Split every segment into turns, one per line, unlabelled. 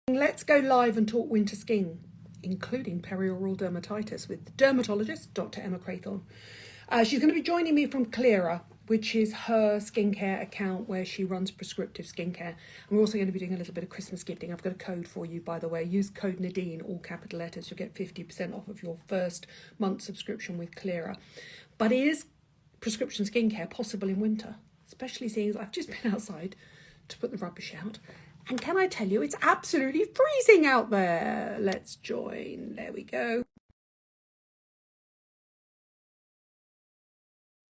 Let's go live and talk winter skin, including perioral dermatitis, with dermatologist Dr. Emma Craythorne. She's going to be joining me from Cleara, which is her skincare account where she runs prescriptive skincare. And we're also going to be doing a little bit of Christmas gifting. I've got a code for you, by the way. Use code Nadine, all capital letters. You'll get 50% off of your first month subscription with Cleara. But is prescription skincare possible in winter? Especially seeing as I've just been outside to put the rubbish out. And can I tell you, it's absolutely freezing out there. Let's join. There we go.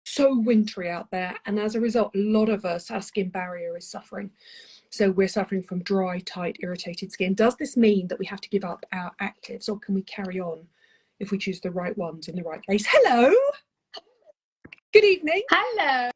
So wintry out there. And as a result, a lot of us, our skin barrier is suffering. So we're suffering from dry, tight, irritated skin. Does this mean that we have to give up our actives, or can we carry on if we choose the right ones in the right place? Hello. Good evening.
Hello.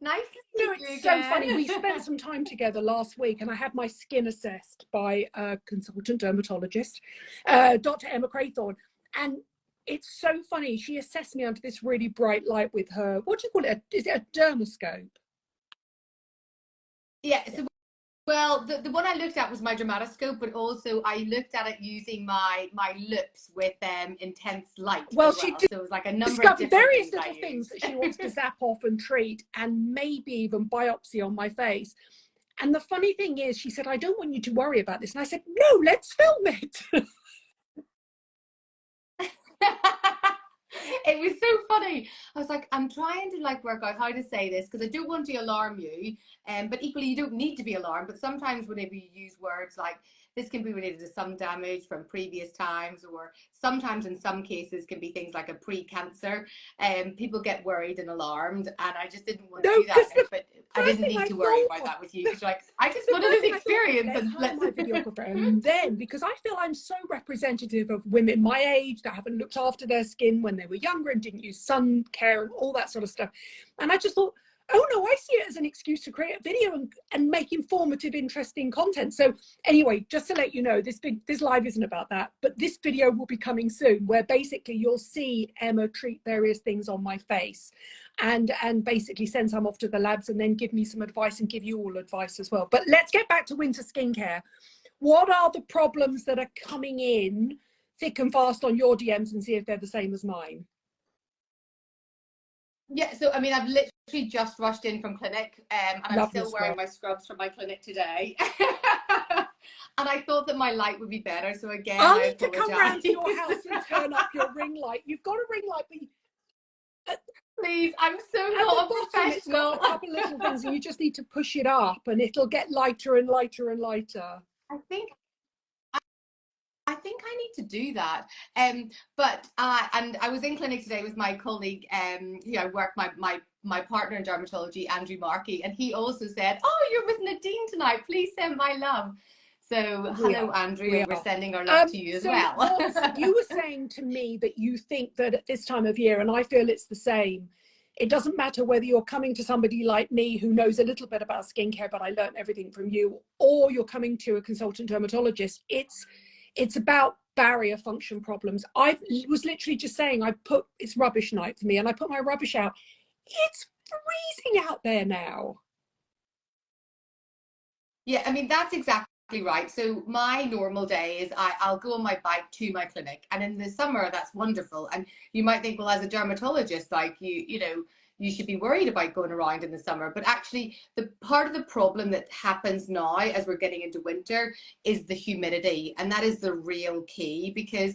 Nice to meet you
It's
again.
so funny. We spent some time together last week and I had my skin assessed by a consultant dermatologist, Dr. Emma Craythorne. And it's so funny. She assessed me under this really bright light with her, what do you call it? Is it a dermoscope?
Yeah, so, well, the one I looked at was my dermatoscope, but also I looked at it using my lips with intense light.
Well,
she
so
it was like a number of
discovered various
things
little things that she wants to zap off and treat, and maybe even biopsy on my face. And the funny thing is, she said, I don't want you to worry about this. And I said, no, let's film it.
It was so funny. I was like, I'm trying to work out how to say this because I don't want to alarm you, but equally you don't need to be alarmed. But sometimes whenever you use words like this can be related to some damage from previous times, or sometimes in some cases can be things like a pre-cancer, people get worried and alarmed, and I just didn't want to do that. But I didn't need to worry about that with you, because I just wanted an experience. And
let's my videographer. And then, because I feel I'm so representative of women my age that haven't looked after their skin when they were younger and didn't use sun care and all that sort of stuff, and I just thought, oh no, I see it as an excuse to create a video and make informative, interesting content. So anyway, just to let you know, this live isn't about that, but this video will be coming soon, where basically you'll see Emma treat various things on my face and basically send some off to the labs and then give me some advice and give you all advice as well. But let's get back to winter skincare. What are the problems that are coming in thick and fast on your DMs, and see if they're the same as mine?
Yeah, so I mean, I've literally just rushed in from clinic, and I'm still wearing my scrubs from my clinic today. And I thought that my light would be better, so again,
I'll need to come round to your house and turn up your ring light. You've got a ring light, but
please, I'm so not professional.
It's got a couple of little things, and you just need to push it up, and it'll get lighter and lighter and lighter.
I think I need to do that. But and I was in clinic today with my colleague, who I work, my partner in dermatology, Andrew Markey, and he also said, "Oh, you're with Nadine tonight. Please send my love." So hello, Andrew. We're sending our love to you as well.
You were saying to me that you think that at this time of year, and I feel it's the same, it doesn't matter whether you're coming to somebody like me who knows a little bit about skincare, but I learned everything from you, or you're coming to a consultant dermatologist. It's about barrier function problems. I was literally just saying, it's rubbish night for me, and I put my rubbish out. It's freezing out there now.
Yeah, I mean, that's exactly right. So my normal day is I'll go on my bike to my clinic, and in the summer that's wonderful. And you might think, well, as a dermatologist, like you know, you should be worried about going around in the summer. But actually, the part of the problem that happens now as we're getting into winter is the humidity, and that is the real key, because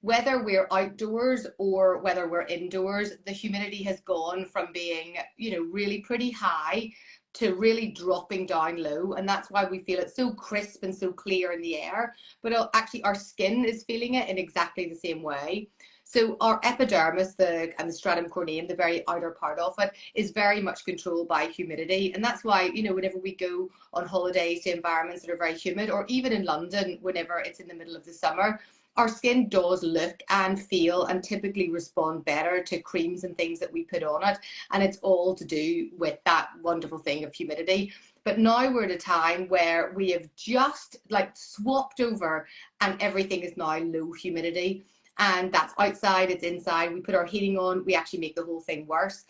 whether we're outdoors or whether we're indoors, the humidity has gone from being, you know, really pretty high to really dropping down low, and that's why we feel it so crisp and so clear in the air. But actually our skin is feeling it in exactly the same way. So our epidermis, and the stratum corneum, the very outer part of it, is very much controlled by humidity. And that's why, you know, whenever we go on holidays to environments that are very humid, or even in London, whenever it's in the middle of the summer, our skin does look and feel and typically respond better to creams and things that we put on it. And it's all to do with that wonderful thing of humidity. But now we're at a time where we have just swapped over, and everything is now low humidity. And that's outside, it's inside. We put our heating on, we actually make the whole thing worse.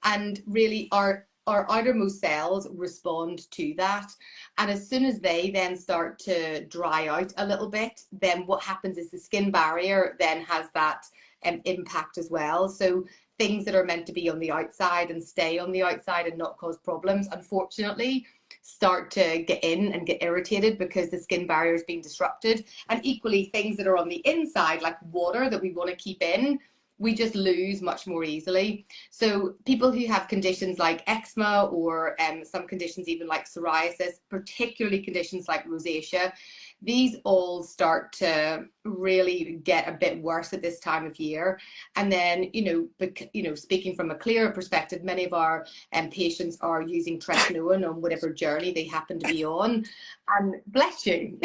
And really our our outermost cells respond to that. And as soon as they then start to dry out a little bit, then what happens is the skin barrier then has that impact as well. So things that are meant to be on the outside and stay on the outside and not cause problems, unfortunately, start to get in and get irritated because the skin barrier is being disrupted. And equally, things that are on the inside, like water that we want to keep in, we just lose much more easily. So people who have conditions like eczema or some conditions even like psoriasis, particularly conditions like rosacea, these all start to really get a bit worse at this time of year. And then, speaking from a Cleara perspective, many of our patients are using tretinoin on whatever journey they happen to be on. And bless you.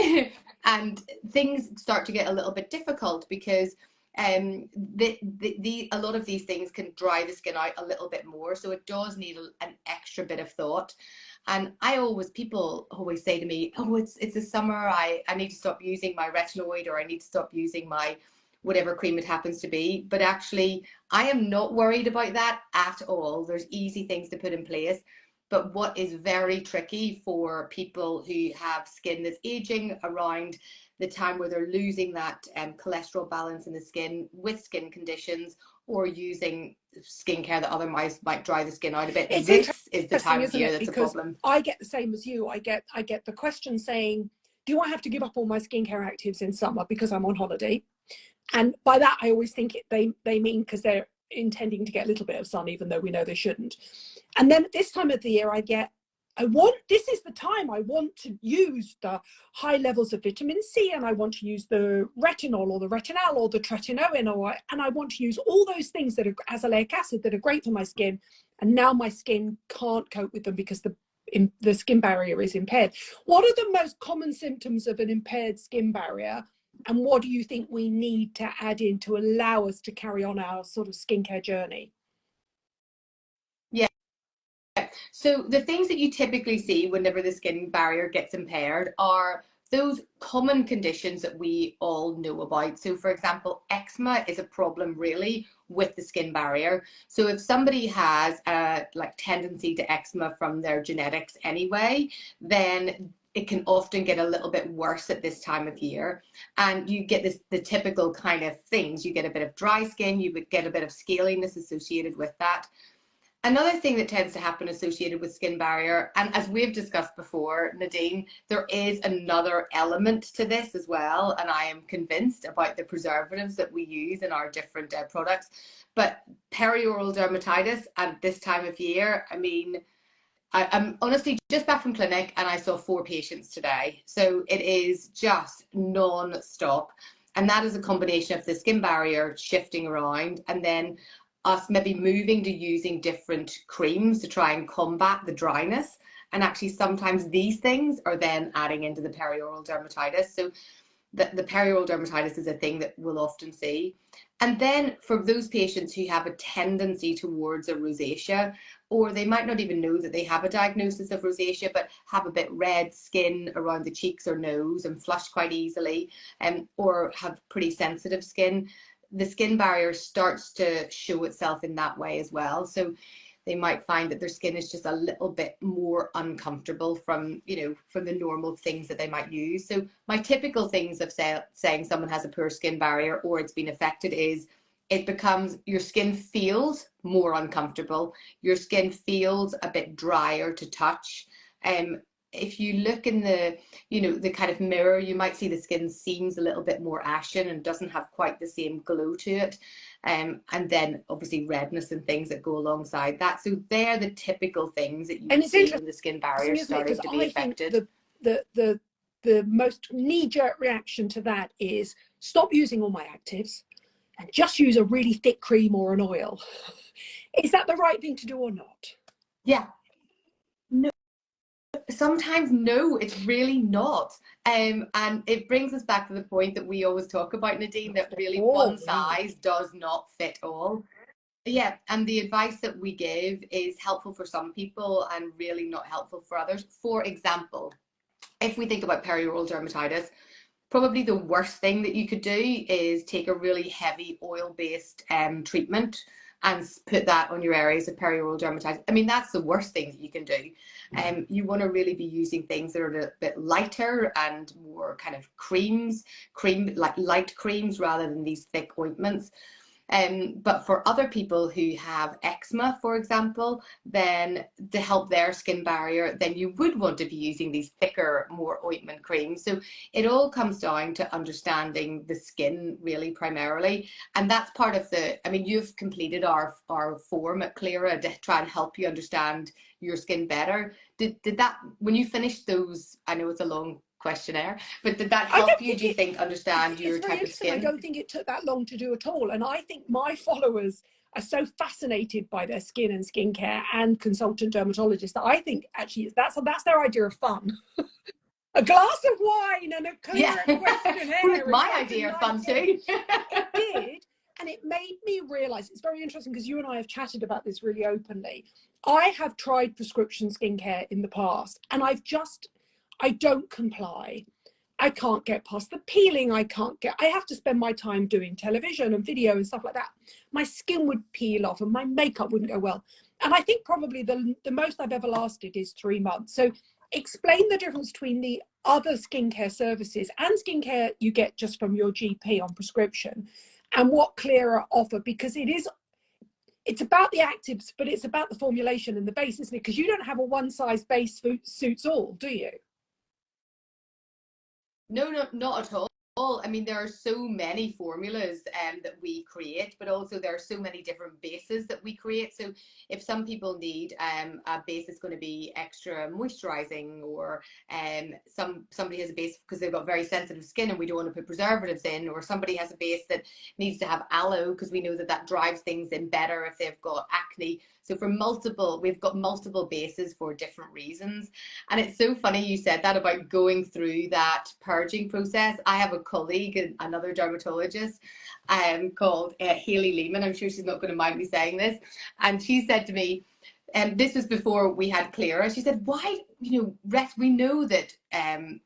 And things start to get a little bit difficult because a lot of these things can dry the skin out a little bit more. So it does need an extra bit of thought. And people always say to me, oh, it's the summer, I need to stop using my retinoid, or I need to stop using my whatever cream it happens to be. But actually, I am not worried about that at all. There's easy things to put in place. But what is very tricky for people who have skin that's aging around the time where they're losing that cholesterol balance in the skin with skin conditions, or using skincare that otherwise might dry the skin out a bit.
It's
this is the time of year
it?
that's
Because
a problem.
I get the same as you. I get the question saying, do I have to give up all my skincare actives in summer because I'm on holiday? And by that, I always think they mean because they're intending to get a little bit of sun, even though we know they shouldn't. And then at this time of the year, this is the time I want to use the high levels of vitamin C, and I want to use the retinol or the retinal or the tretinoin, and I want to use all those things that are azelaic acid that are great for my skin. And now my skin can't cope with them because the skin barrier is impaired. What are the most common symptoms of an impaired skin barrier? And what do you think we need to add in to allow us to carry on our sort of skincare journey?
Yeah. So the things that you typically see whenever the skin barrier gets impaired are those common conditions that we all know about. So for example, eczema is a problem really with the skin barrier. So if somebody has a tendency to eczema from their genetics anyway, then it can often get a little bit worse at this time of year. And you get the typical kind of things. You get a bit of dry skin, you would get a bit of scaliness associated with that. Another thing that tends to happen associated with skin barrier, and as we've discussed before, Nadine, there is another element to this as well, and I am convinced about the preservatives that we use in our different products. But perioral dermatitis at this time of year, I mean, I'm honestly just back from clinic and I saw 4 patients today. So it is just non-stop. And that is a combination of the skin barrier shifting around, and then us maybe moving to using different creams to try and combat the dryness. And actually sometimes these things are then adding into the perioral dermatitis. So the perioral dermatitis is a thing that we'll often see. And then for those patients who have a tendency towards a rosacea, or they might not even know that they have a diagnosis of rosacea, but have a bit red skin around the cheeks or nose and flush quite easily, or have pretty sensitive skin, the skin barrier starts to show itself in that way as well. So they might find that their skin is just a little bit more uncomfortable from the normal things that they might use. So my typical things of saying someone has a poor skin barrier or it's been affected is it becomes your skin feels more uncomfortable. Your skin feels a bit drier to touch. If you look in the kind of mirror, you might see the skin seems a little bit more ashen and doesn't have quite the same glow to it. And then obviously redness and things that go alongside that. So they're the typical things that you see when the skin barrier is starting to be affected.
The most knee-jerk reaction to that is stop using all my actives and just use a really thick cream or an oil. Is that the right thing to do or not?
Yeah. No. Sometimes no, it's really not. And it brings us back to the point that we always talk about, Nadine, that really one size does not fit all. Yeah, and the advice that we give is helpful for some people and really not helpful for others. For example, if we think about perioral dermatitis, probably the worst thing that you could do is take a really heavy oil-based treatment and put that on your areas of perioral dermatitis. I mean, that's the worst thing that you can do. You want to really be using things that are a bit lighter and more kind of like light creams rather than these thick ointments. But for other people who have eczema, for example, then to help their skin barrier, then you would want to be using these thicker, more ointment creams. So it all comes down to understanding the skin really primarily. And that's part of I mean, you've completed our form at Cleara to try and help you understand your skin better. Did that, when you finished those, I know it's a long questionnaire, but did that help you, do you think, understand your type of skin?
I don't think it took that long to do at all. And I think my followers are so fascinated by their skin and skincare and consultant dermatologists that I think actually that's their idea of fun. A glass of wine and a clear questionnaire.
My idea of fun too.
It did. And it made me realize, it's very interesting because you and I have chatted about this really openly. I have tried prescription skincare in the past and I don't comply. I can't get past the peeling. I have to spend my time doing television and video and stuff like that. My skin would peel off and my makeup wouldn't go well. And I think probably the most I've ever lasted is 3 months. So explain the difference between the other skincare services and skincare you get just from your GP on prescription and what Cleara offer, because it's about the actives, but it's about the formulation and the base, isn't it? Because you don't have a one size base suits all, do you?
No, not at all. I mean, there are so many formulas that we create, but also there are so many different bases that we create. So if some people need a base that's going to be extra moisturizing, or somebody has a base because they've got very sensitive skin and we don't want to put preservatives in, or somebody has a base that needs to have aloe because we know that drives things in better if they've got acne. So we've got multiple bases for different reasons. And it's so funny you said that about going through that purging process. I have a colleague, another dermatologist, called Hayley Lehman. I'm sure she's not going to mind me saying this. And she said to me, this was before we had Cleara, she said, why, we know that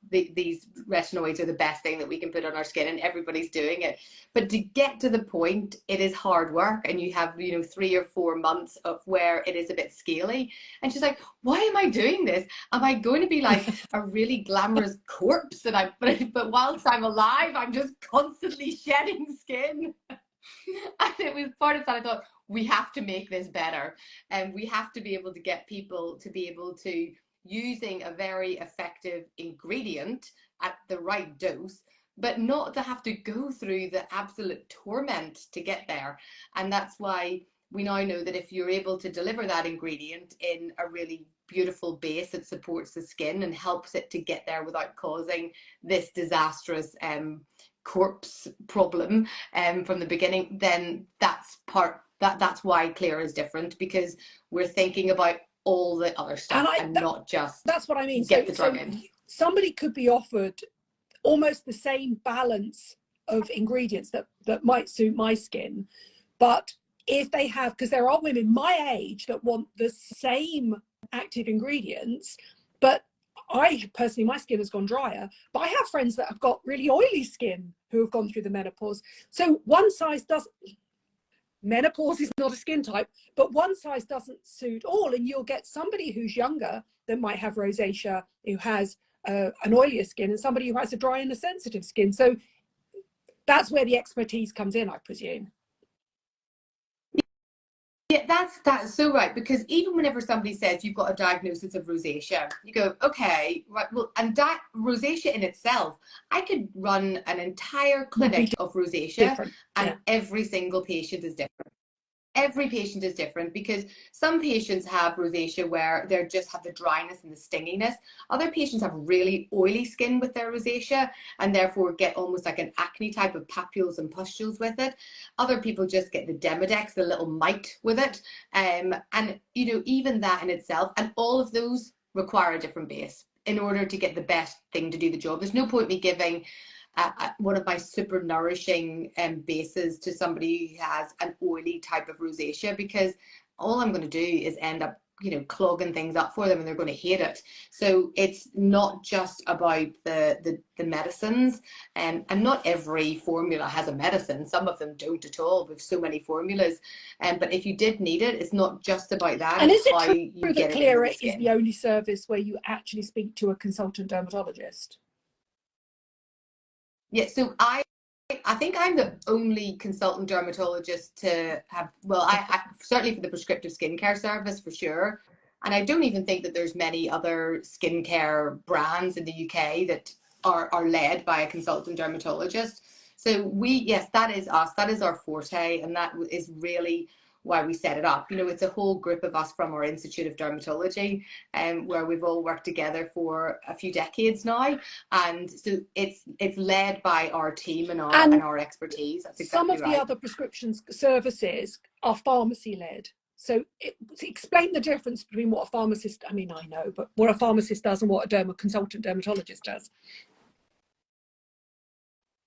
these retinoids are the best thing that we can put on our skin and everybody's doing it. But to get to the point, it is hard work, and you have, 3 or 4 months of where it is a bit scaly. And she's like, why am I doing this? Am I going to be like a really glamorous corpse? But whilst I'm alive, I'm just constantly shedding skin. And it was part of that. I thought, we have to make this better, and we have to be able to get people to be able to using a very effective ingredient at the right dose, but not to have to go through the absolute torment to get there. And that's why we now know that if you're able to deliver that ingredient in a really beautiful base that supports the skin and helps it to get there without causing this disastrous corpse problem from the beginning, then that's why Cleara is different, because we're thinking about all the other stuff and not just
that's what I mean.
Get the drug in.
Somebody could be offered almost the same balance of ingredients that might suit my skin, but if they have, because there are women my age that want the same active ingredients, but I personally, my skin has gone drier, but I have friends that have got really oily skin who have gone through the menopause. So menopause is not a skin type, but one size doesn't suit all. And you'll get somebody who's younger that might have rosacea, who has an oilier skin, and somebody who has a dry and a sensitive skin. So that's where the expertise comes in, I presume.
Yeah, that's so right, because even whenever somebody says you've got a diagnosis of rosacea, you go, okay, right, well, and rosacea in itself, I could run an entire clinic of rosacea, and every single patient is different. Every patient is different, because some patients have rosacea where they just have the dryness and the stinginess. Other patients have really oily skin with their rosacea and therefore get almost like an acne type of papules and pustules with it. Other people just get the Demodex, the little mite with it. And, even that in itself, and all of those require a different base in order to get the best thing to do the job. There's no point me giving one of my super nourishing bases to somebody who has an oily type of rosacea, because all I'm going to do is end up you know, clogging things up for them and they're going to hate it. So it's not just about the medicines, and not every formula has a medicine. Some of them don't at all with so many formulas. But if you did need it, it's not just about that.
And
it's
is it
how
true
you
that
get it into the
Cleara is
skin.
the only service where you actually speak to a consultant dermatologist?
Yeah, so I think I'm the only consultant dermatologist to have, well, I certainly for the prescriptive skincare service for sure. And I don't even think that there's many other skincare brands in the UK that are led by a consultant dermatologist. So yes, that is us. That is our forte, and that is really why we set it up. You know, it's a whole group of us from our Institute of Dermatology, where we've all worked together for a few decades now, and so it's led by our team and our expertise. That's exactly
some of the
right.
other prescription services are pharmacy led. So explain the difference between what a pharmacist, I mean, I know, but what a pharmacist does and what a consultant dermatologist does.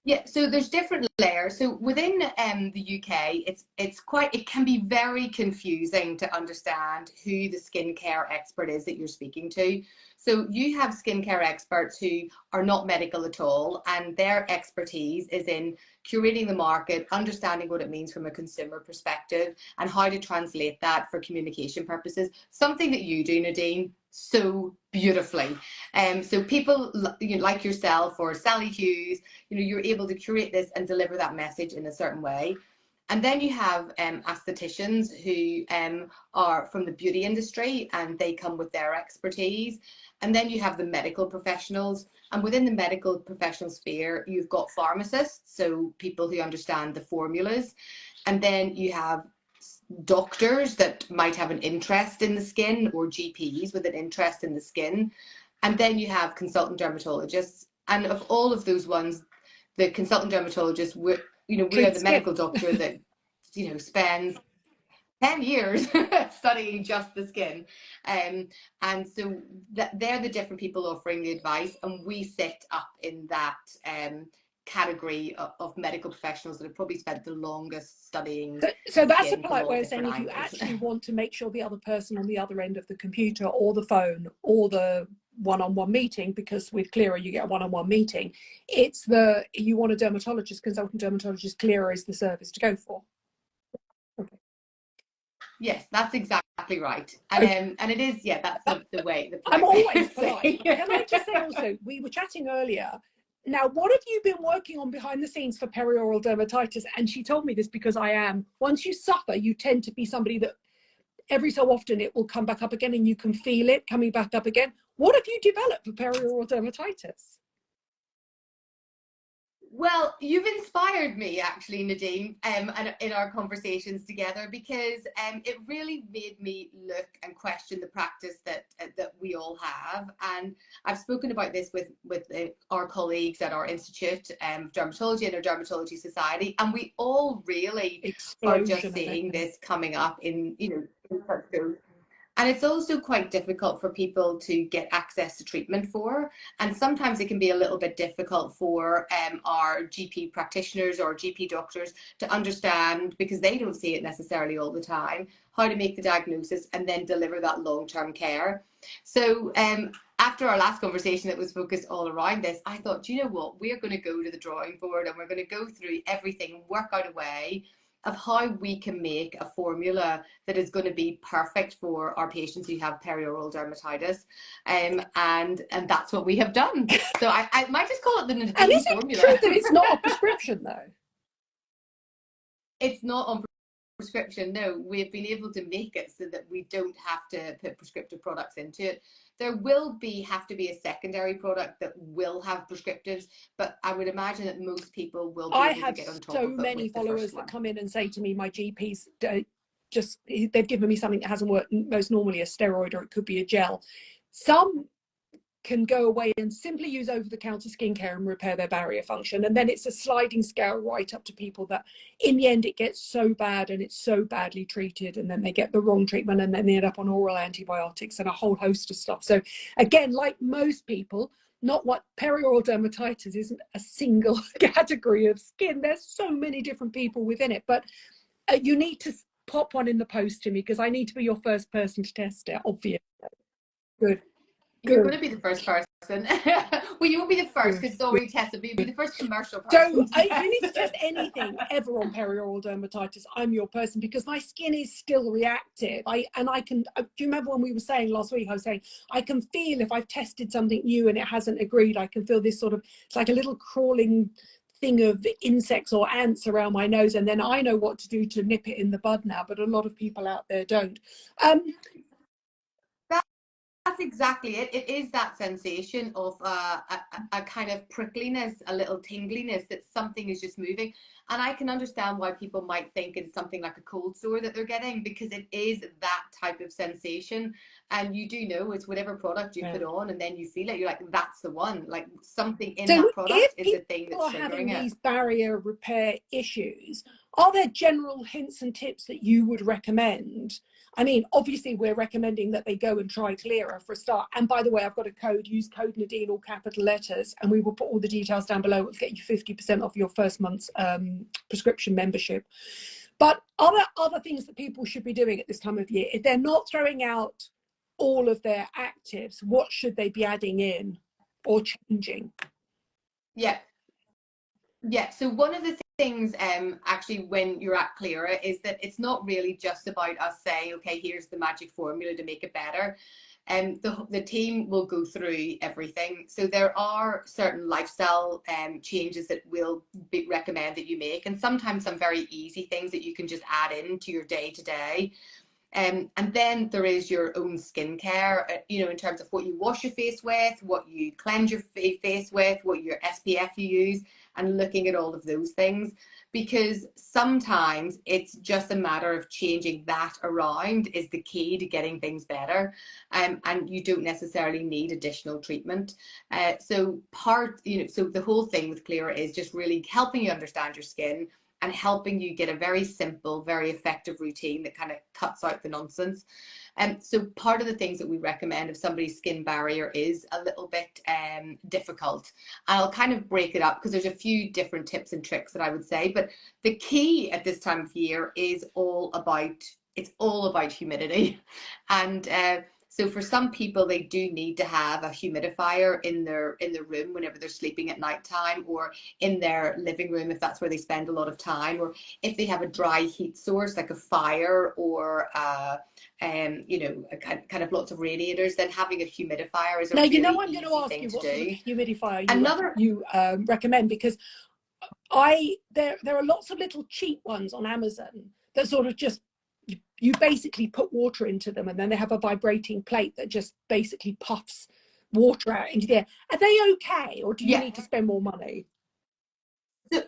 Yeah, so there's different layers. So within the UK, it can be very confusing to understand who the skincare expert is that you're speaking to. So you have skincare experts who are not medical at all, and their expertise is in curating the market, understanding what it means from a consumer perspective, and how to translate that for communication purposes. Something that you do, Nadine, so beautifully. So people like yourself or Sally Hughes, you know, you're able to curate this and deliver that message in a certain way. And then you have aestheticians who are from the beauty industry, and they come with their expertise. And then you have the medical professionals, and within the medical professional sphere, you've got pharmacists, so people who understand the formulas. And then you have doctors that might have an interest in the skin, or GPs with an interest in the skin. And then you have consultant dermatologists. And of all of those ones, the consultant dermatologist, we are the medical doctor that, you know, spends 10 years studying just the skin. And so they're the different people offering the advice, and we sit up in that category of medical professionals that have probably spent the longest studying.
So that's a polite way of saying if you actually want to make sure the other person on the other end of the computer or the phone or the one-on-one meeting, because with Cleara you get a one-on-one meeting, you want a dermatologist, consultant dermatologist, Cleara is the service to go for. Okay.
Yes, that's exactly right. And it is, yeah, that's the way.
I'm always polite. Can I just say also, we were chatting earlier. Now, what have you been working on behind the scenes for perioral dermatitis? And she told me this because once you suffer, you tend to be somebody that every so often it will come back up again and you can feel it coming back up again. What have you developed for perioral dermatitis?
Well, you've inspired me actually, Nadine, and in our conversations together, because it really made me look and question the practice that we all have. And I've spoken about this with our colleagues at our Institute of Dermatology and our Dermatology Society, and we all really are just seeing this coming up in, you know, in and it's also quite difficult for people to get access to treatment for. And sometimes it can be a little bit difficult for our GP practitioners or GP doctors to understand, because they don't see it necessarily all the time, how to make the diagnosis and then deliver that long-term care. So after our last conversation that was focused all around this, I thought, do you know what? We're going to go to the drawing board and we're going to go through everything and work out a way of how we can make a formula that is going to be perfect for our patients who have perioral dermatitis, and that's what we have done. So I might just call it the Nadine formula.
And is it true that it's not a prescription though?
It's not on prescription, no. We've been able to make it so that we don't have to put prescriptive products into it. There will have to be a secondary product that will have prescriptives, but I would imagine that most people will be able to get on top of it. I have so many
followers that come in and say to me, my GP's they've given me something that hasn't worked, most normally a steroid, or it could be a gel. Some can go away and simply use over-the-counter skincare and repair their barrier function, and then it's a sliding scale right up to people that in the end it gets so bad and it's so badly treated, and then they get the wrong treatment and then they end up on oral antibiotics and a whole host of stuff. So again, like most people, perioral dermatitis isn't a single category of skin. There's so many different people within it, but you need to pop one in the post to me, because I need to be your first person to test it, obviously. Good.
You're going to be the first person. Well, you won't be the first because it's already tested, but you'll be the first commercial person.
So if you need to test anything ever on perioral dermatitis, I'm your person, because my skin is still reactive. Do you remember when we were saying last week, I was saying, I can feel if I've tested something new and it hasn't agreed, I can feel this sort of, it's like a little crawling thing of insects or ants around my nose, and then I know what to do to nip it in the bud now, but a lot of people out there don't.
That's exactly it. It is that sensation of a kind of prickliness, a little tingliness, that something is just moving. And I can understand why people might think it's something like a cold sore that they're getting, because it is that type of sensation. And you do know it's whatever product you put on, and then you feel it, you're like, that's the one. Like something in that product is the thing that's triggering it. So if people are having these barrier repair issues, are there general hints and tips that you would recommend? I mean, obviously, we're recommending that they go and try Cleara for a start. And by the way, I've got a code. Use code Nadine, all capital letters, and we will put all the details down below. It'll get you 50% off your first month's prescription membership. But are there other things that people should be doing at this time of year? If they're not throwing out all of their actives, what should they be adding in or changing? Yeah. So one of the things actually when you're at Cleara is that it's not really just about us saying, okay, here's the magic formula to make it better. The team will go through everything. So there are certain lifestyle changes that we'll recommend that you make, and sometimes some very easy things that you can just add into your day-to-day. And then there is your own skincare, in terms of what you wash your face with, what you cleanse your face with, what your SPF you use, and looking at all of those things. Because sometimes it's just a matter of changing that around is the key to getting things better. And you don't necessarily need additional treatment. So the whole thing with Cleara is just really helping you understand your skin and helping you get a very simple, very effective routine that kind of cuts out the nonsense. So part of the things that we recommend if somebody's skin barrier is a little bit difficult, I'll kind of break it up because there's a few different tips and tricks that I would say, but the key at this time of year is all about humidity. And so for some people, they do need to have a humidifier in their room whenever they're sleeping at nighttime, or in their living room if that's where they spend a lot of time, or if they have a dry heat source like a fire or kind of lots of radiators, then having a humidifier is a really easy thing to do. Now, I'm going to ask you what sort of humidifier you recommend, because there are lots of little cheap ones on Amazon that sort of just, you basically put water into them, and then they have a vibrating plate that just basically puffs water out into the air. Are they okay, or do you need to spend more money? So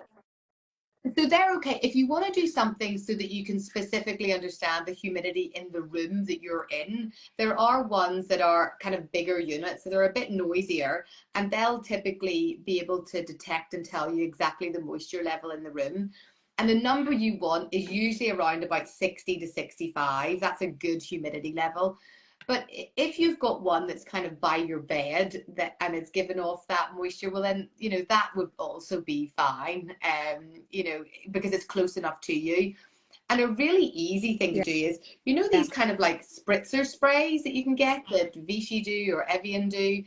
they're okay. If you want to do something so that you can specifically understand the humidity in the room that you're in, there are ones that are kind of bigger units, so they're a bit noisier, and they'll typically be able to detect and tell you exactly the moisture level in the room. And the number you want is usually around about 60 to 65. That's a good humidity level. But if you've got one that's kind of by your bed and it's given off that moisture, well then, that would also be fine, because it's close enough to you. And a really easy thing to do is, these kind of like spritzer sprays that you can get that Vichy do or Evian do.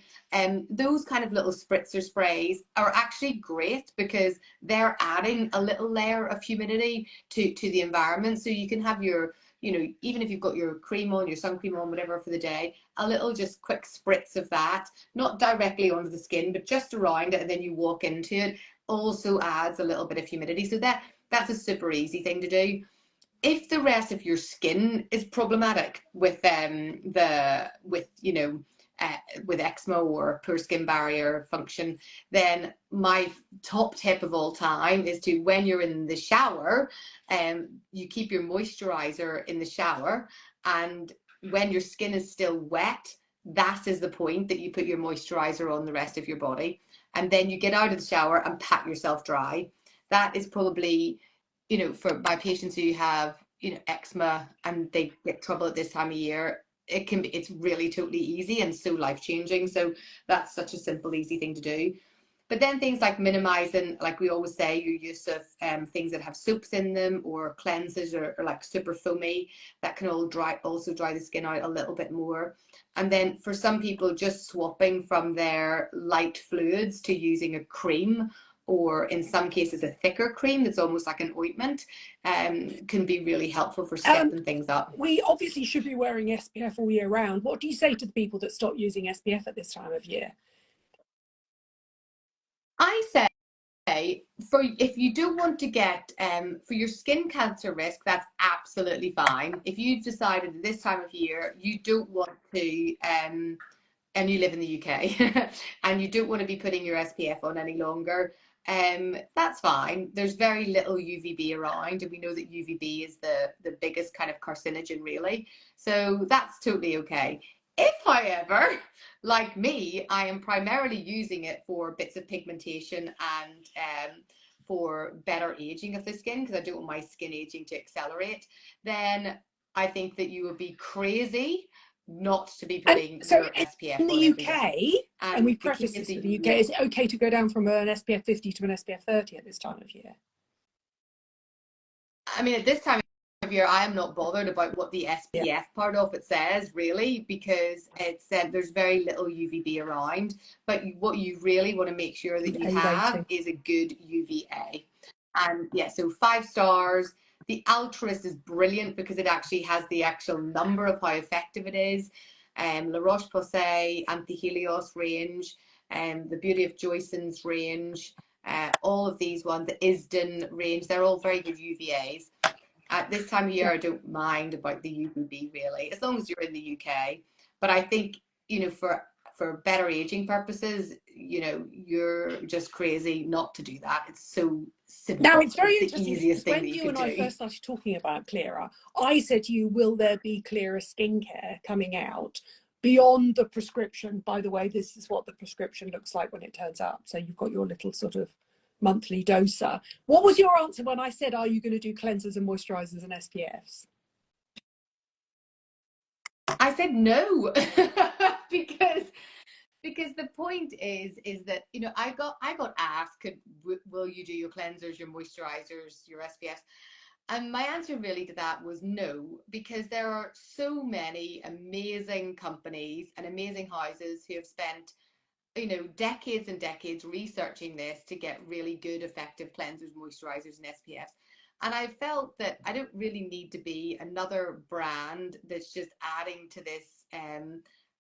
Those kind of little spritzer sprays are actually great because they're adding a little layer of humidity to the environment. So you can have your, even if you've got your cream on, your sun cream on, whatever for the day, a little just quick spritz of that, not directly onto the skin, but just around it, and then you walk into it, also adds a little bit of humidity. So that's a super easy thing to do. If the rest of your skin is problematic with with eczema or poor skin barrier function, then my top tip of all time is to, when you're in the shower, you keep your moisturizer in the shower, and when your skin is still wet, that is the point that you put your moisturizer on the rest of your body, and then you get out of the shower and pat yourself dry. That is probably, for my patients who have, eczema and they get trouble at this time of year, it's really totally easy and so life-changing. So that's such a simple, easy thing to do. But then things like minimizing, like we always say, your use of things that have soaps in them or cleansers or like super foamy, that can all also dry the skin out a little bit more. And then for some people, just swapping from their light fluids to using a cream, or in some cases a thicker cream that's almost like an ointment, can be really helpful for stepping things up.
We obviously should be wearing SPF all year round. What do you say to the people that stop using SPF at this time of year?
I say, if you don't want to get for your skin cancer risk, that's absolutely fine. If you've decided at this time of year you don't want to and you live in the UK and you don't want to be putting your SPF on any longer, that's fine. There's very little UVB around, and we know that UVB is the biggest kind of carcinogen, really. So that's totally okay. If, however, like me, I am primarily using it for bits of pigmentation and for better aging of the skin, because I don't want my skin aging to accelerate, then I think that you would be crazy not to be putting your SPF
in the UK, and we preface this for the UK, is it okay to go down from an SPF 50 to an SPF 30 at this time of year?
I mean, at this time of year, I am not bothered about what the SPF part of it says, really, because it's there's very little UVB around. But what you really want to make sure that you have is a good UVA. And yeah, so 5 stars. The Altruist is brilliant because it actually has the actual number of how effective it is. La Roche-Posay, Anti-Helios range, the Beauty of Joyce's range, all of these ones, the Isden range, they're all very good UVAs. At this time of year, I don't mind about the UVB, really, as long as you're in the UK. But I think, you know, for better aging purposes, you know, you're just crazy not to do that. It's so simple.
Now, it's very interesting
because
when you and I first started talking about Cleara, I said to you, will there be Cleara skincare coming out beyond the prescription? By the way, this is what the prescription looks like when it turns up. So you've got your little sort of monthly doser. What was your answer when I said, are you going to do cleansers and moisturizers and SPFs?
I said no, because the point is that, you know, I got asked, will you do your cleansers, your moisturizers, your SPFs? And my answer really to that was no, because there are so many amazing companies and amazing houses who have spent, you know, decades and decades researching this to get really good, effective cleansers, moisturizers, and SPFs. And I felt that I don't really need to be another brand that's just adding to this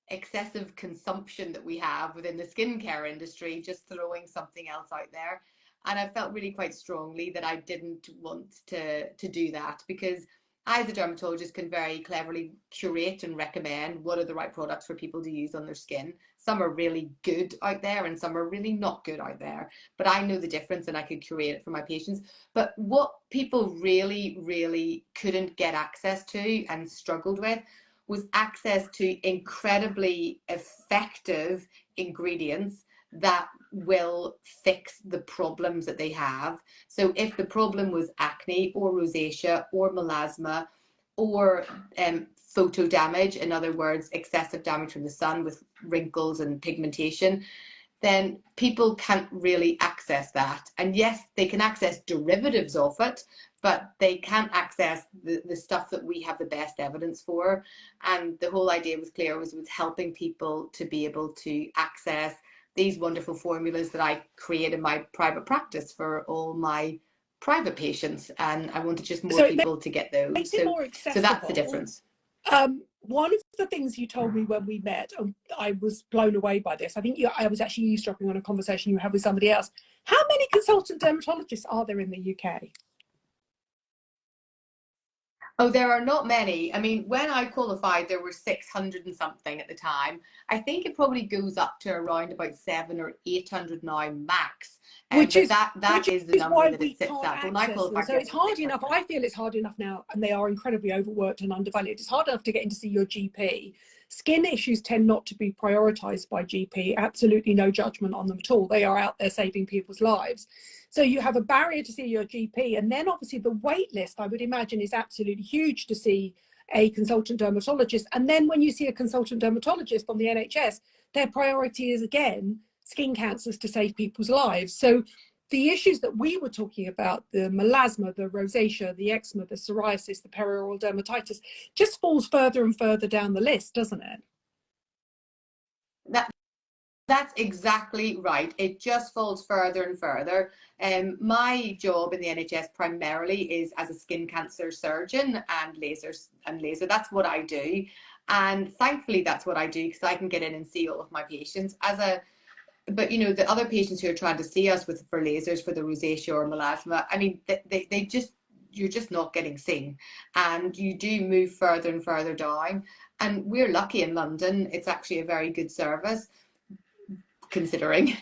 excessive consumption that we have within the skincare industry, just throwing something else out there. And I felt really quite strongly that I didn't want to do that, because I, as a dermatologist, can very cleverly curate and recommend what are the right products for people to use on their skin. Some are really good out there and some are really not good out there. But I know the difference and I could curate it for my patients. But what people really, really couldn't get access to and struggled with was access to incredibly effective ingredients that will fix the problems that they have. So if the problem was acne or rosacea or melasma or photo damage, in other words, excessive damage from the sun with wrinkles and pigmentation, then people can't really access that. And yes, they can access derivatives of it, but they can't access the stuff that we have the best evidence for. And the whole idea with Cleara was helping people to be able to access these wonderful formulas that I create in my private practice for all my private patients. And I wanted just more people to get those.
Makes it more accessible.
So that's the difference.
One of the things you told me when we met, I was blown away by this. I think I was actually eavesdropping on a conversation you had with somebody else. How many consultant dermatologists are there in the UK?
Oh, there are not many. I mean, when I qualified, there were 600 and something at the time. I think it probably goes up to around about 700 or 800 now max. Which is the number that it sits at. When I qualified,
so it's hard enough. I feel it's hard enough now, and they are incredibly overworked and undervalued. It's hard enough to get in to see your GP. Skin issues tend not to be prioritised by GP. Absolutely no judgment on them at all. They are out there saving people's lives. So you have a barrier to see your GP, and then obviously the wait list, I would imagine, is absolutely huge to see a consultant dermatologist. And then when you see a consultant dermatologist on the NHS, their priority is again skin cancers to save people's lives. So the issues that we were talking about, the melasma, the rosacea, the eczema, the psoriasis, the perioral dermatitis, just falls further and further down the list, doesn't it?
That's exactly right. It just falls further and further. My job in the NHS primarily is as a skin cancer surgeon and laser. That's what I do. And thankfully, that's what I do because I can get in and see all of my patients but you know, the other patients who are trying to see us for lasers for the rosacea or melasma, I mean, you're just not getting seen, and you do move further and further down. And we're lucky in London; it's actually a very good service, considering.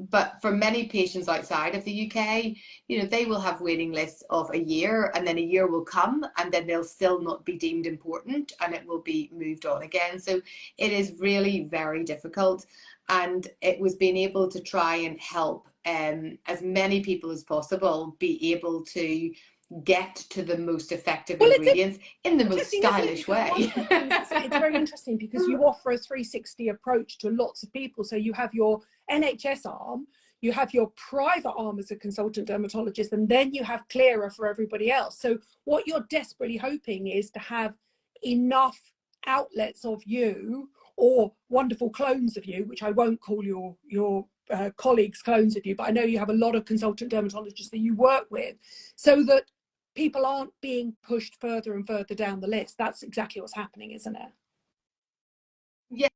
But for many patients outside of the UK, you know, they will have waiting lists of a year, and then a year will come, and then they'll still not be deemed important, and it will be moved on again. So it is really very difficult, and it was being able to try and help as many people as possible be able to get to the most effective ingredients in the most stylish way.
It's very interesting because you offer a 360 approach to lots of people. So you have your NHS arm, you have your private arm as a consultant dermatologist, and then you have Cleara for everybody else. So what you're desperately hoping is to have enough outlets of you, or wonderful clones of you, which I won't call your colleagues clones of you, but I know you have a lot of consultant dermatologists that you work with, so that people aren't being pushed further and further down the list. That's exactly what's happening, isn't it?
Yeah,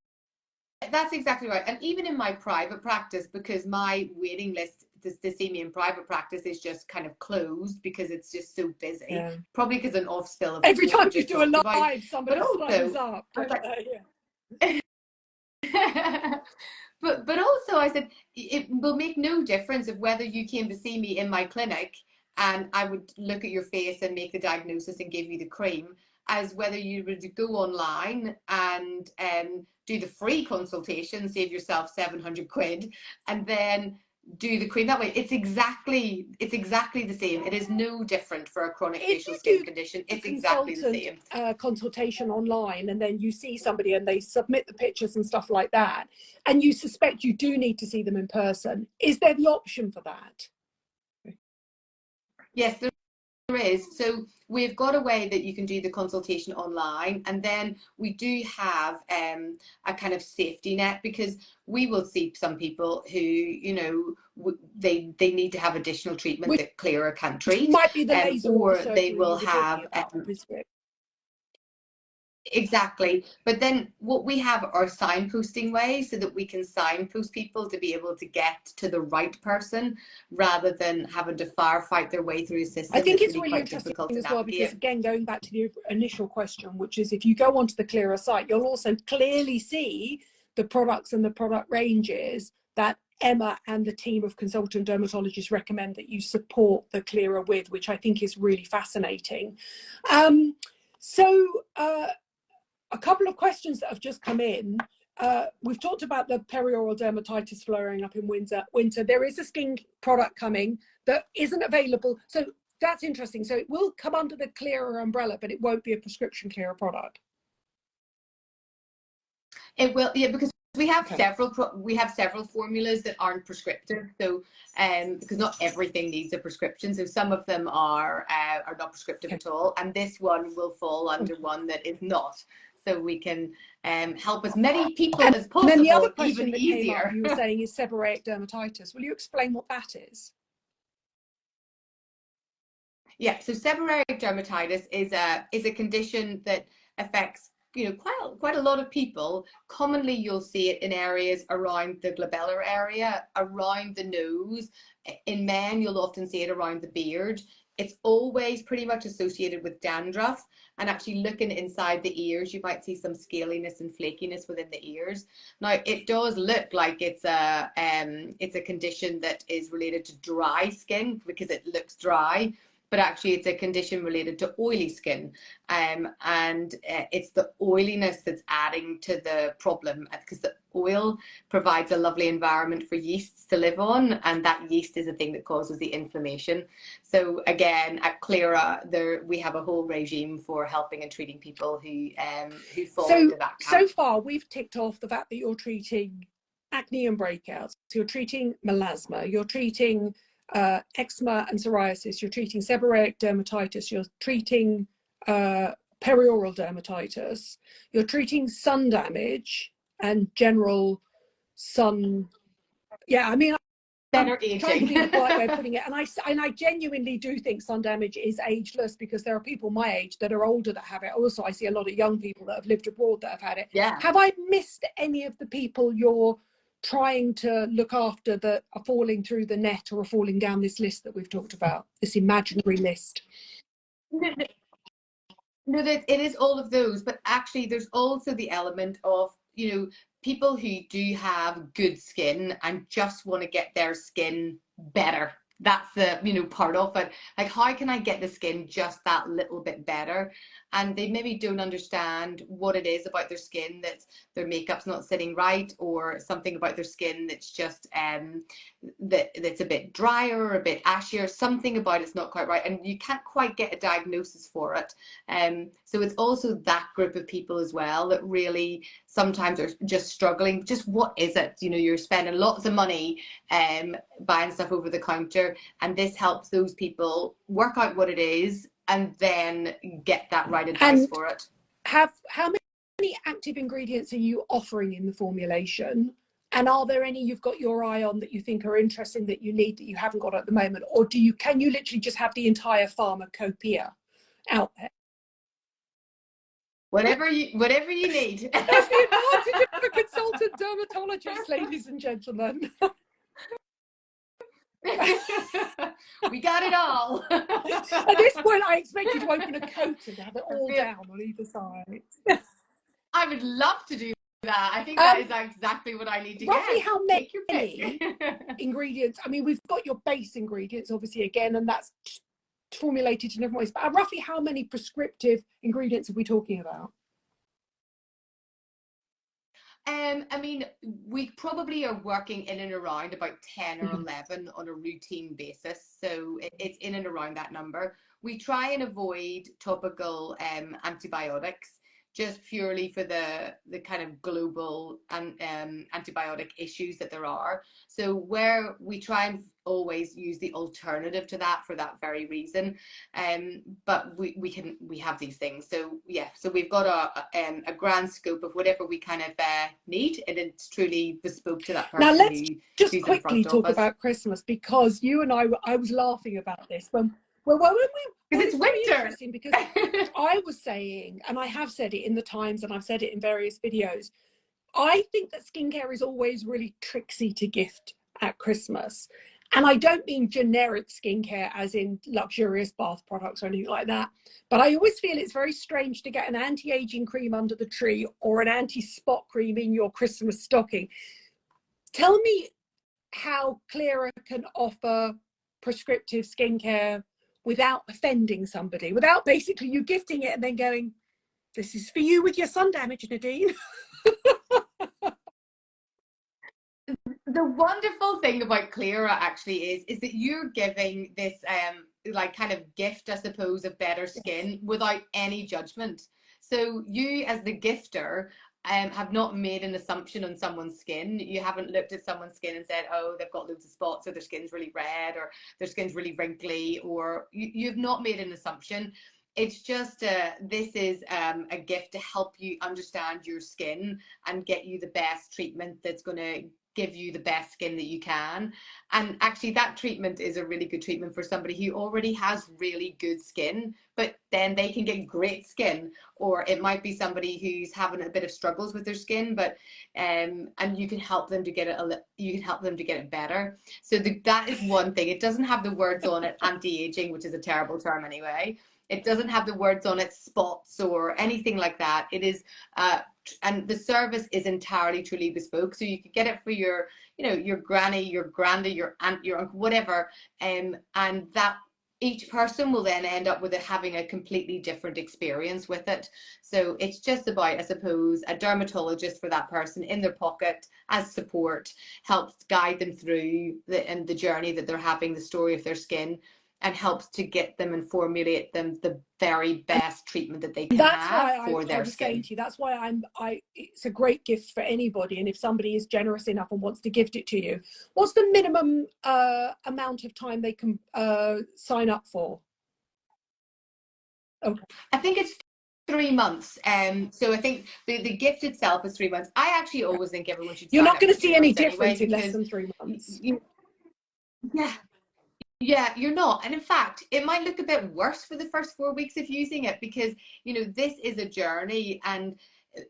that's exactly right. And even in my private practice, because my waiting list to see me in private practice is just kind of closed because it's just so busy. Yeah. Probably because an off spill of
every time you do a live, somebody signs up.
But also I said it will make no difference of whether you came to see me in my clinic and I would look at your face and make the diagnosis and give you the cream, as whether you would go online and do the free consultation, save yourself 700 quid, and then do the cream that way. It's exactly the same. It is no different for a chronic facial skin condition. It's exactly the same.
Consultation online, and then you see somebody and they submit the pictures and stuff like that, and you suspect you do need to see them in person. Is there the option for that?
Yes, there is. So we've got a way that you can do the consultation online, and then we do have a kind of safety net, because we will see some people who, you know, they need to have additional treatment that Cleara can't treat.
Might be the laser
or they will have exactly. But then what we have are signposting ways, so that we can signpost people to be able to get to the right person rather than having to firefight their way through a system.
I think it's really interesting as well, because again, going back to the initial question, which is if you go onto the Cleara site, you'll also clearly see the products and the product ranges that Emma and the team of consultant dermatologists recommend that you support the Cleara with, which I think is really fascinating. A couple of questions that have just come in. We've talked about the perioral dermatitis flaring up in winter. There is a skin product coming that isn't available. So that's interesting. So it will come under the Cleara umbrella, but it won't be a prescription Cleara product.
It will, yeah, because we have several formulas that aren't prescriptive. So because not everything needs a prescription, so some of them are not prescriptive at all, and this one will fall under one that is not. So we can help as many people as possible.
And then the other question that came up, you were saying, is seborrheic dermatitis. Will you explain what that is?
Yeah, so seborrheic dermatitis is a condition that affects, you know, quite a lot of people. Commonly you'll see it in areas around the glabellar area, around the nose. In men you'll often see it around the beard. It's always pretty much associated with dandruff, and actually looking inside the ears, you might see some scaliness and flakiness within the ears. Now, it does look like it's a condition that is related to dry skin because it looks dry, but actually it's a condition related to oily skin. And it's the oiliness that's adding to the problem, because the oil provides a lovely environment for yeasts to live on, and that yeast is the thing that causes the inflammation. So again, at Cleara, we have a whole regime for helping and treating people who fall into that camp.
So far, we've ticked off the fact that you're treating acne and breakouts, you're treating melasma, you're treating eczema and psoriasis, you're treating seborrheic dermatitis, you're treating perioral dermatitis, you're treating sun damage and general sun. Yeah, I mean,
Better
I'm trying to
aging.
be the polite way of putting it. And I genuinely do think sun damage is ageless, because there are people my age that are older that have it. Also, I see a lot of young people that have lived abroad that have had it.
Yeah.
Have I missed any of the people you're trying to look after that are falling through the net or are falling down this list that we've talked about, this imaginary list?
No, that it is all of those, but actually there's also the element of, you know, people who do have good skin and just want to get their skin better. That's the, you know, part of it. Like, how can I get the skin just that little bit better? And they maybe don't understand what it is about their skin, that their makeup's not sitting right, or something about their skin that's just that's a bit drier or a bit ashier, something about it's not quite right, and you can't quite get a diagnosis for it. So it's also that group of people as well that really sometimes are just struggling. Just what is it? You know, you're spending lots of money buying stuff over the counter, and this helps those people work out what it is and then get that right advice for it.
How many active ingredients are you offering in the formulation? And are there any you've got your eye on that you think are interesting that you need that you haven't got at the moment? Or can you literally just have the entire pharmacopoeia out there?
Whatever you need.
That's the advantage of a consultant dermatologist, ladies and gentlemen.
We got it all.
At this point, I expect you to open a coat and have it all down on either side.
I would love to do that. I think that is exactly what I need to
roughly
get.
How many ingredients? I mean, we've got your base ingredients, obviously, again, and that's formulated in different ways. But roughly how many prescriptive ingredients are we talking about?
I mean, we probably are working in and around about 10 or 11 on a routine basis. So it's in and around that number. We try and avoid topical antibiotics, just purely for the kind of global antibiotic issues that there are. So where we try and always use the alternative to that for that very reason. But we have these things. So yeah, so we've got a grand scope of whatever we kind of need, and it's truly bespoke to that person.
Now let's just quickly talk about Christmas, because you and I was laughing about this when
it's winter.
Because I was saying, and I have said it in the Times and I've said it in various videos, I think that skincare is always really tricksy to gift at Christmas. And I don't mean generic skincare as in luxurious bath products or anything like that, but I always feel it's very strange to get an anti-aging cream under the tree or an anti-spot cream in your Christmas stocking. Tell me how Cleara can offer prescriptive skincare without offending somebody, without basically you gifting it and then going, this is for you with your sun damage, Nadine.
The wonderful thing about Cleara actually is that you're giving this like kind of gift, I suppose, of better skin without any judgment. So you as the gifter have not made an assumption on someone's skin. You haven't looked at someone's skin and said, oh, they've got loads of spots, or their skin's really red, or their skin's really wrinkly, or you've not made an assumption. It's just this is a gift to help you understand your skin and get you the best treatment that's going to give you the best skin that you can. And actually that treatment is a really good treatment for somebody who already has really good skin, but then they can get great skin. Or it might be somebody who's having a bit of struggles with their skin, but and you can help them to get it better. So that is one thing. It doesn't have the words on it anti-aging, which is a terrible term anyway. It doesn't have the words on it spots or anything like that. It is and the service is entirely truly bespoke. So you could get it for your, you know, your granny, your granda, your aunt, your uncle, whatever, and that each person will then end up with having a completely different experience with it. So it's just about, I suppose, a dermatologist for that person in their pocket as support, helps guide them through the journey that they're having, the story of their skin. and helps to get them and formulate them the very best treatment that they can
That's
have
why
for
I
their
was saying
skin.
to you, that's why it's a great gift for anybody. And if somebody is generous enough and wants to gift it to you, what's the minimum amount of time they can sign up for? Okay.
I think it's 3 months. So I think the gift itself is 3 months. I actually always think everyone should
You're
sign
not
up
going
for
to
two
see any
months anyway,
difference in less
because
than 3 months.
yeah, yeah, you're not. And in fact, it might look a bit worse for the first 4 weeks of using it, because, you know, this is a journey. And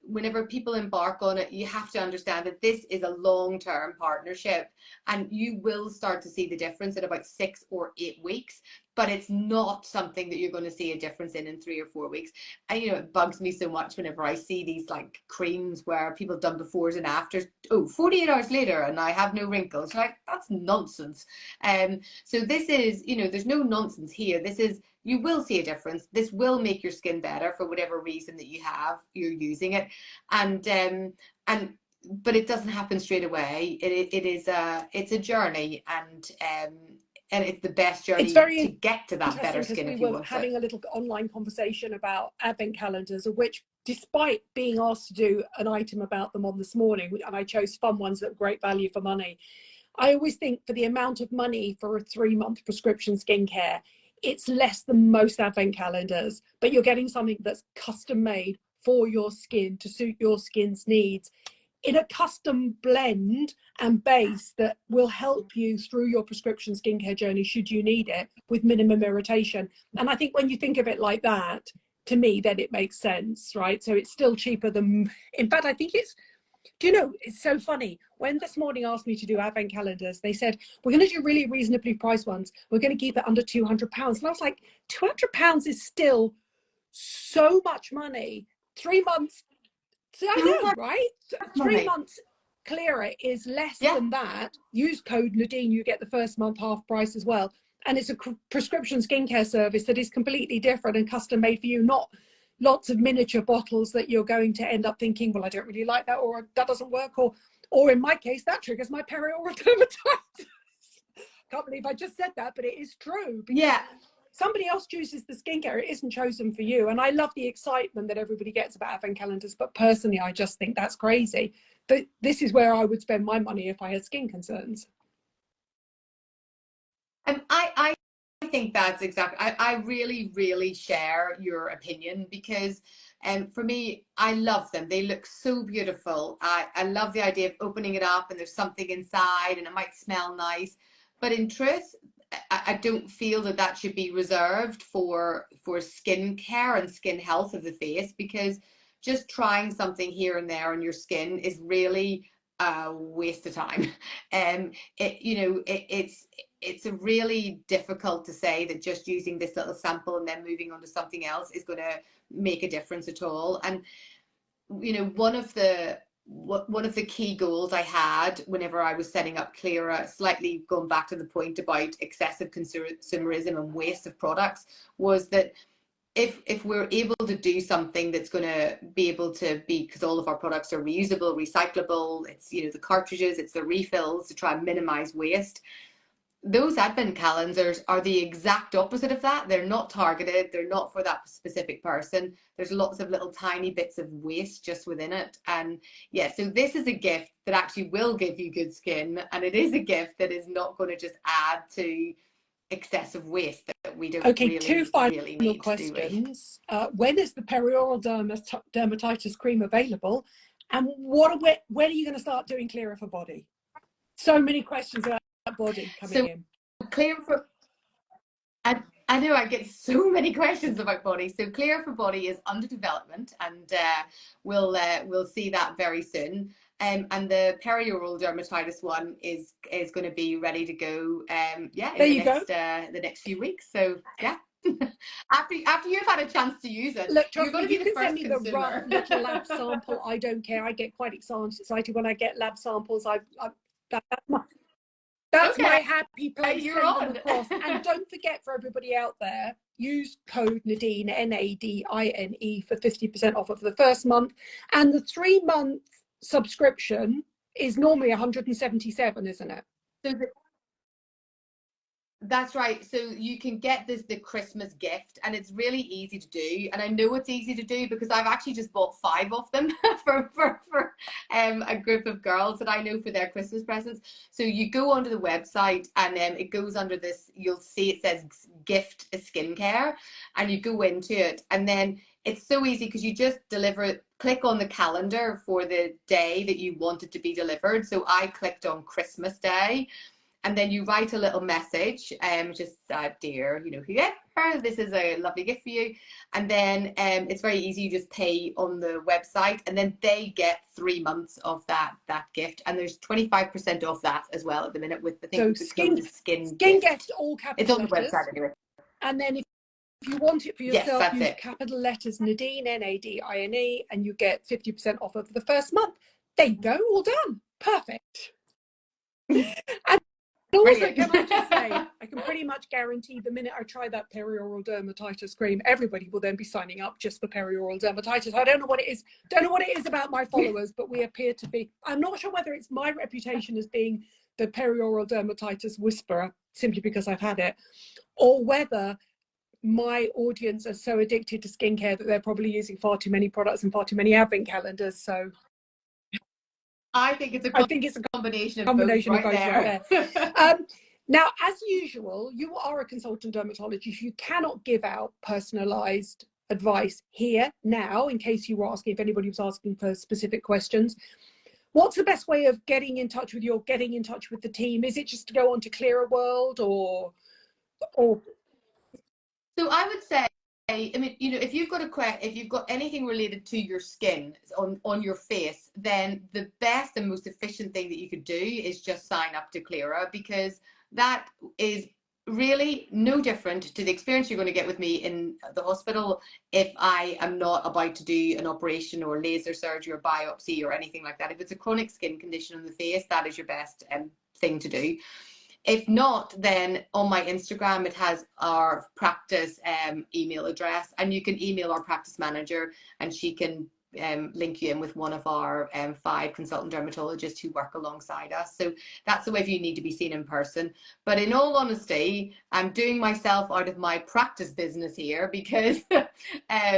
whenever people embark on it, you have to understand that this is a long-term partnership, and you will start to see the difference in about 6 or 8 weeks. But it's not something that you're going to see a difference in 3 or 4 weeks. And, you know, it bugs me so much whenever I see these like creams where people have done befores and afters. Oh, 48 hours later and I have no wrinkles. Like, that's nonsense. So this is, you know, there's no nonsense here. This is, you will see a difference. This will make your skin better for whatever reason that you're using it. And but it doesn't happen straight away. It's a journey, and it's the best
It's
journey
very
to get to that better
interesting, because
skin
we
if you
were
want it.
having a little online conversation about advent calendars, of which, despite being asked to do an item about them on this morning, and I chose fun ones that were great value for money, I always think for the amount of money for a 3-month prescription skincare, it's less than most advent calendars, but you're getting something that's custom made for your skin to suit your skin's needs, in a custom blend and base that will help you through your prescription skincare journey should you need it, with minimum irritation. And I think when you think of it like that, to me, then it makes sense, right? So it's still cheaper than, in fact, I think it's, do you know, it's so funny. When this morning asked me to do advent calendars, they said, we're going to do really reasonably priced ones. We're going to keep it under £200. And I was like, £200 is still so much money. 3 months. So I
So
know,
much
right? 3 months Cleara is less
Yeah.
than that. Use code Nadine, you get the first month half price as well. And it's a prescription skincare service that is completely different and custom made for you, not lots of miniature bottles that you're going to end up thinking, well, I don't really like that, or that doesn't work, or in my case, that triggers my perioral dermatitis. Can't believe I just said that, but it is true, because
Yeah.
somebody else chooses the skincare, it isn't chosen for you. And I love the excitement that everybody gets about advent calendars, but personally I just think that's crazy. But this is where I would spend my money if I had skin concerns.
I think that's exactly, I really, really share your opinion, because for me, I love them. They look so beautiful. I love the idea of opening it up and there's something inside and it might smell nice. But in truth, I don't feel that that should be reserved for skin care and skin health of the face, because just trying something here and there on your skin is really a waste of time. It's a really difficult to say that just using this little sample and then moving on to something else is going to make a difference at all. And you know, one of the key goals I had whenever I was setting up Cleara, slightly going back to the point about excessive consumerism and waste of products, was that if we're able to do something that's going to be able to be, because all of our products are reusable, recyclable, it's, you know, the cartridges, it's the refills, to try and minimize waste. Those advent calendars are the exact opposite of that. They're not targeted. They're not for that specific person. There's lots of little tiny bits of waste just within it. And yeah, so this is a gift that actually will give you good skin. And it is a gift that is not going to just add to excessive waste that we don't
Okay, two
really
final
need, do we?
questions. When is the perioral dermatitis cream available? And when are you going to start doing Cleara for body? So many questions about body coming in.
Cleara for, I know I get so many questions about body. So Cleara for body is under development, and we'll see that very soon. And the perioral dermatitis one is going to be ready to go. Yeah,
There
in the next few weeks. So yeah. after you've had a chance to use it,
look,
you're going to be
you
the
can
first
send me
consumer.
the rough little lab sample. I don't care. I get quite excited when I get lab samples. That's
Okay.
my happy place.
You're
Send
on.
them across. And don't forget, for everybody out there, use code Nadine, Nadine, for 50% off of the first month. And the 3-month subscription is normally 177, isn't it?
So That's right. So you can get the Christmas gift, and it's really easy to do. And I know it's easy to do because I've actually just bought 5 of them for a group of girls that I know for their Christmas presents. So you go onto the website, and it goes under this. You'll see it says gift a skincare, and you go into it, and then it's so easy because you just deliver it. Click on the calendar for the day that you want it to be delivered. So I clicked on Christmas Day. And then you write a little message, just dear, you know, whoever, this is a lovely gift for you. And then it's very easy. You just pay on the website, and then they get 3 months of that gift. And there's 25% off that as well at the minute with, I think,
So
the code is Skin
Skin
Gift.
gets all capital
It's on the
letters.
website anyway.
And then if you want it for yourself,
Yes,
use
it.
capital letters Nadine, Nadine, and you get 50% off of the first month. There you go, all done. Perfect. And also, can I just say, I can pretty much guarantee the minute I try that perioral dermatitis cream, everybody will then be signing up just for perioral dermatitis. I don't know what it is. Don't know what it is about my followers, but we appear to be. I'm not sure whether it's my reputation as being the perioral dermatitis whisperer, simply because I've had it, or whether my audience are so addicted to skincare that they're probably using far too many products and far too many advent calendars. So
I think it's a combination of both right there.
Now, as usual, you are a consultant dermatologist. You cannot give out personalized advice here now, in case you were asking, if anybody was asking for specific questions. What's the best way of getting in touch with the team? Is it just to go on to Cleara World or?
So I would say, I mean, you know, if you've got anything related to your skin on your face, then the best and most efficient thing that you could do is just sign up to Cleara, because that is really no different to the experience you're going to get with me in the hospital if I am not about to do an operation or laser surgery or biopsy or anything like that. If it's a chronic skin condition on the face, that is your best thing to do. If not, then on my Instagram, it has our practice email address, and you can email our practice manager, and she can link you in with one of our 5 consultant dermatologists who work alongside us. So that's the way if you need to be seen in person. But in all honesty, I'm doing myself out of my practice business here because,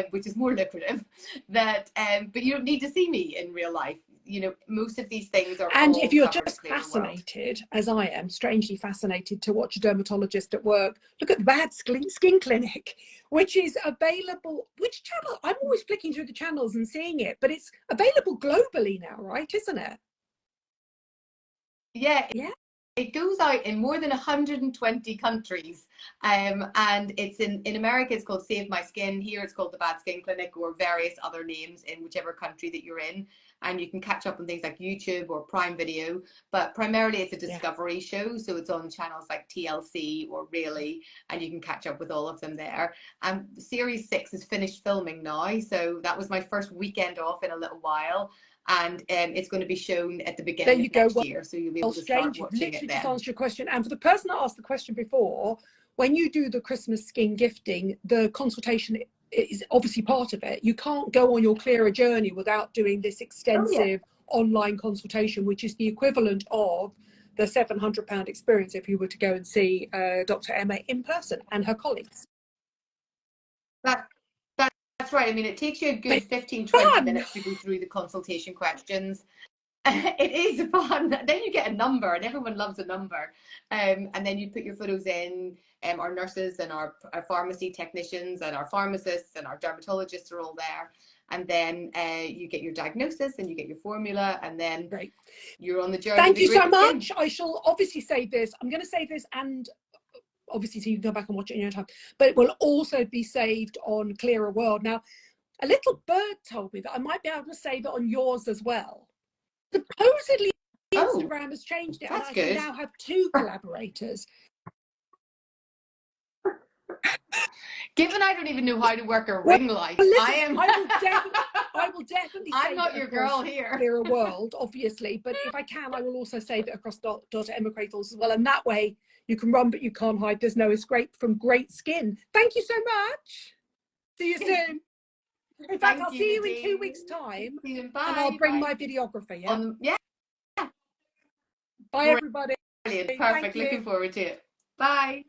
which is more lucrative, but you don't need to see me in real life. You know, most of these things are.
And if you're just fascinated, as I am, strangely fascinated to watch a dermatologist at work, look at the Baggott Skin Clinic, which is available. Which channel? I'm always flicking through the channels and seeing it, but it's available globally now, right? Isn't it?
Yeah.
Yeah.
It goes out in more than 120 countries, and it's in America it's called Save My Skin. Here it's called the Bad Skin Clinic, or various other names in whichever country that you're in. And you can catch up on things like YouTube or Prime Video, but primarily it's a discovery show, so it's on channels like TLC or Really, and you can catch up with all of them there. And series 6 is finished filming now, so that was my first weekend off in a little while. And it's going to be shown at the beginning of next year, so you'll be able to start watching it then.
Just answer your question. And for the person that asked the question before, when you do the Christmas skin gifting, the consultation is obviously part of it. You can't go on your Cleara journey without doing this extensive online consultation, which is the equivalent of the £700 experience if you were to go and see Dr. Emma in person and her colleagues.
That's right. I mean, it takes you a good 15-20 minutes to go through the consultation questions. It is fun. Then you get a number, and everyone loves a number. And then you put your photos in. Our nurses and our pharmacy technicians and our pharmacists and our dermatologists are all there. And then you get your diagnosis and you get your formula, and then you're on the journey.
Thank you so much. I shall obviously save this. I'm going to save this, and obviously so you can go back and watch it in your time, but it will also be saved on Cleara World. Now, a little bird told me that I might be able to save it on yours as well. Supposedly Instagram has changed it, and I can now have 2 collaborators.
Given I don't even know how to work a ring light,
I will definitely
I'm not your girl here.
Cleara World, obviously, but if I can, I will also save it across Dr. Emma Craythorne as well, and that way you can run but you can't hide. There's no escape from great skin. Thank you so much. See you soon. In fact, I'll see you in 2 weeks' time, and I'll bring my videographer. Yeah. Bye, everybody.
Brilliant. Perfect. Looking forward to it. Bye.